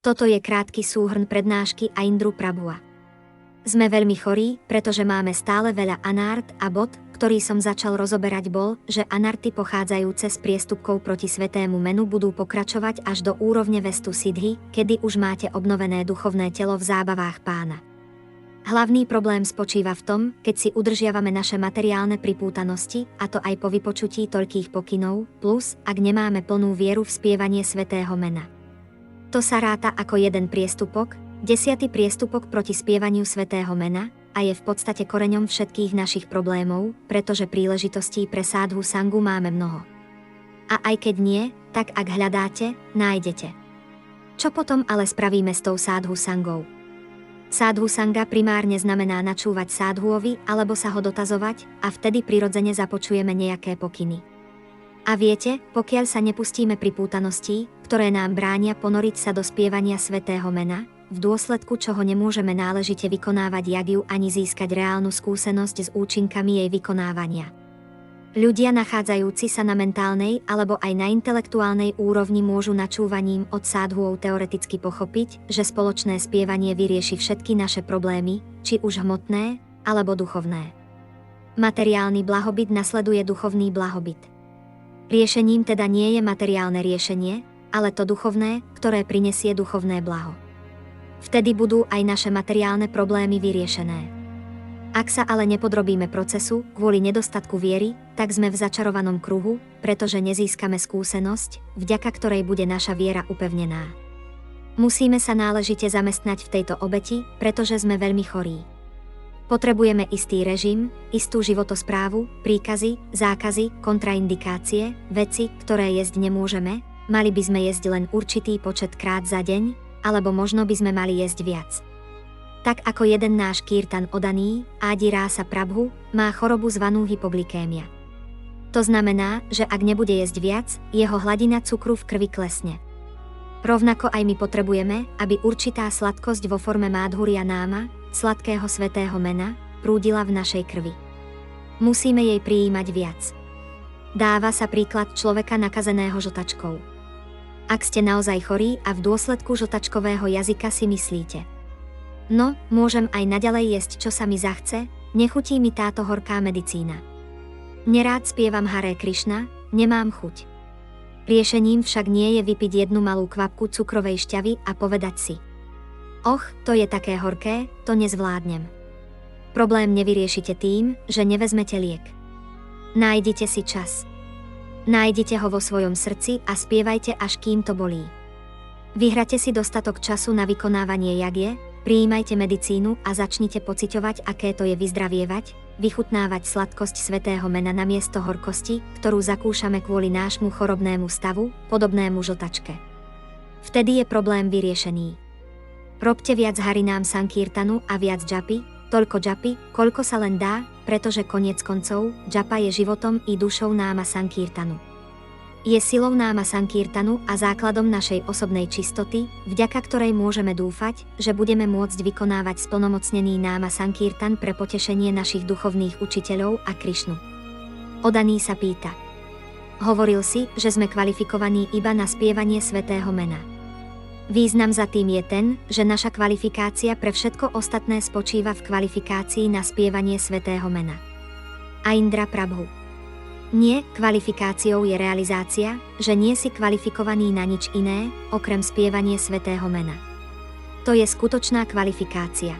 Toto je krátky súhrn prednášky Aindru Prabhua. Sme veľmi chorí, pretože máme stále veľa anart a bod, ktorý som začal rozoberať bol, že anarty pochádzajúce z priestupkov proti svetému menu budú pokračovať až do úrovne vestu siddhi, kedy už máte obnovené duchovné telo v zábavách pána. Hlavný problém spočíva v tom, keď si udržiavame naše materiálne pripútanosti, a to aj po vypočutí toľkých pokynov, plus, ak nemáme plnú vieru v spievanie svätého mena. To sa ráta ako jeden priestupok, 10. priestupok proti spievaniu svätého mena, a je v podstate koreňom všetkých našich problémov, pretože príležitostí pre sádhu sangu máme mnoho. A aj keď nie, tak ak hľadáte, nájdete. Čo potom ale spravíme s tou sádhu sangou? Sádhu sanga primárne znamená načúvať sádhuovi alebo sa ho dotazovať, a vtedy prirodzene započujeme nejaké pokyny. A viete, pokiaľ sa nepustíme pripútaností, ktoré nám bránia ponoriť sa do spievania svätého mena, v dôsledku čoho nemôžeme náležite vykonávať jagju ani získať reálnu skúsenosť s účinkami jej vykonávania. Ľudia nachádzajúci sa na mentálnej alebo aj na intelektuálnej úrovni môžu načúvaním od sádhuov teoreticky pochopiť, že spoločné spievanie vyrieši všetky naše problémy, či už hmotné, alebo duchovné. Materiálny blahobyt nasleduje duchovný blahobyt. Riešením teda nie je materiálne riešenie, ale to duchovné, ktoré prinesie duchovné blaho. Vtedy budú aj naše materiálne problémy vyriešené. Ak sa ale nepodrobíme procesu kvôli nedostatku viery, tak sme v začarovanom kruhu, pretože nezískame skúsenosť, vďaka ktorej bude naša viera upevnená. Musíme sa náležite zamestnať v tejto obeti, pretože sme veľmi chorí. Potrebujeme istý režim, istú životosprávu, príkazy, zákazy, kontraindikácie, veci, ktoré jesť nemôžeme, mali by sme jesť len určitý počet krát za deň, alebo možno by sme mali jesť viac. Tak ako jeden náš kirtan odaný, Adi Rasa Prabhu, má chorobu zvanú hypoglykémia. To znamená, že ak nebude jesť viac, jeho hladina cukru v krvi klesne. Rovnako aj my potrebujeme, aby určitá sladkosť vo forme Madhurya náma, sladkého svätého mena, prúdila v našej krvi. Musíme jej prijímať viac. Dáva sa príklad človeka nakazeného žltačkou. Ak ste naozaj chorí a v dôsledku žltačkového jazyka si myslíte: no, môžem aj naďalej jesť čo sa mi zachce, nechutí mi táto horká medicína. Nerád spievam Hare Krišna, nemám chuť. Riešením však nie je vypiť jednu malú kvapku cukrovej šťavy a povedať si: och, to je také horké, to nezvládnem. Problém nevyriešite tým, že nevezmete liek. Nájdite si čas. Nájdite ho vo svojom srdci a spievajte, až kým to bolí. Vyhrate si dostatok času na vykonávanie jagje, prijímajte medicínu a začnite pociťovať, aké to je vyzdravievať, vychutnávať sladkosť svätého mena namiesto horkosti, ktorú zakúšame kvôli nášmu chorobnému stavu, podobnému žltačke. Vtedy je problém vyriešený. Robte viac Harinám Sankirtanu a viac džapy, toľko džapy, koľko sa len dá, pretože koniec koncov, džapa je životom i dušou náma Sankirtanu. Je silou náma Sankirtanu a základom našej osobnej čistoty, vďaka ktorej môžeme dúfať, že budeme môcť vykonávať splnomocnený náma Sankirtan pre potešenie našich duchovných učiteľov a Krišnu. Odaný sa pýta: hovoril si, že sme kvalifikovaní iba na spievanie svätého mena. Význam za tým je ten, že naša kvalifikácia pre všetko ostatné spočíva v kvalifikácii na spievanie svätého mena. Aindra Prabhu. Nie, kvalifikáciou je realizácia, že nie si kvalifikovaný na nič iné, okrem spievanie svätého mena. To je skutočná kvalifikácia.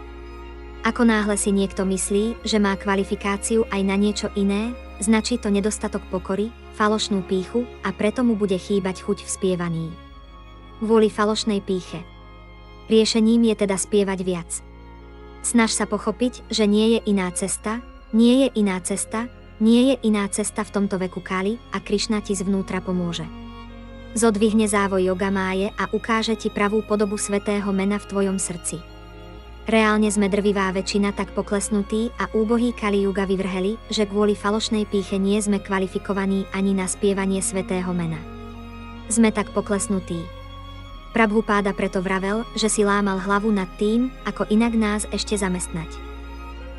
Ako náhle si niekto myslí, že má kvalifikáciu aj na niečo iné, značí to nedostatok pokory, falošnú pýchu a preto mu bude chýbať chuť v spievaní. Kvôli falošnej pýche. Riešením je teda spievať viac. Snaž sa pochopiť, že nie je iná cesta, nie je iná cesta, nie je iná cesta v tomto veku Kali a Krišna ti zvnútra pomôže. Zodvihne závoj Yogamáje a ukáže ti pravú podobu svätého mena v tvojom srdci. Reálne sme drvivá väčšina tak poklesnutí a úbohí Kali Juga vyvrheli, že kvôli falošnej pýche nie sme kvalifikovaní ani na spievanie svätého mena. Sme tak poklesnutí. Prabhupáda preto vravel, že si lámal hlavu nad tým, ako inak nás ešte zamestnať.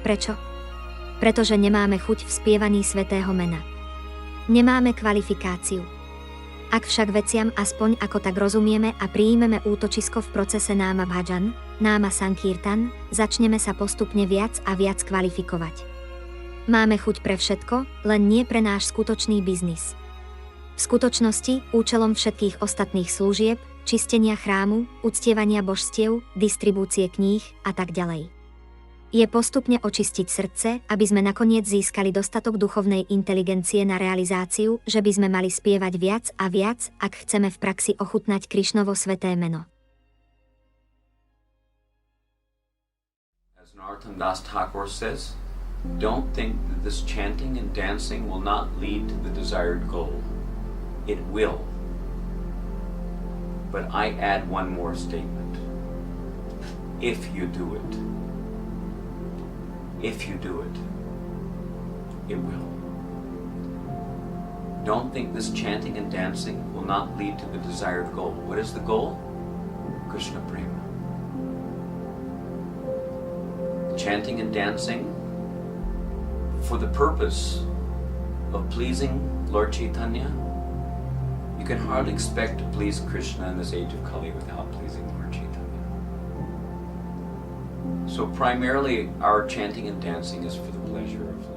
Prečo? Pretože nemáme chuť v spievaní svätého mena. Nemáme kvalifikáciu. Ak však veciam aspoň ako tak rozumieme a prijímeme útočisko v procese náma bhajan, náma sankirtan, začneme sa postupne viac a viac kvalifikovať. Máme chuť pre všetko, len nie pre náš skutočný biznis. V skutočnosti, účelom všetkých ostatných služieb, čistenia chrámu, uctievania božstiev, distribúcie kníh a tak ďalej. Je postupne očistiť srdce, aby sme nakoniec získali dostatok duchovnej inteligencie na realizáciu, že by sme mali spievať viac a viac, ak chceme v praxi ochutnať Krišnovo sveté meno. As Narottam Das Thakur says, don't think that this chanting and dancing will not lead to the desired goal. It will. But I add one more statement. If you do it. If you do it, it will. Don't think this chanting and dancing will not lead to the desired goal. What is the goal? Krishna Prema. Chanting and dancing for the purpose of pleasing Lord Chaitanya. You can hardly expect to please Krishna in this age of Kali without pleasing Lord Chaitanya. So primarily our chanting and dancing is for the pleasure of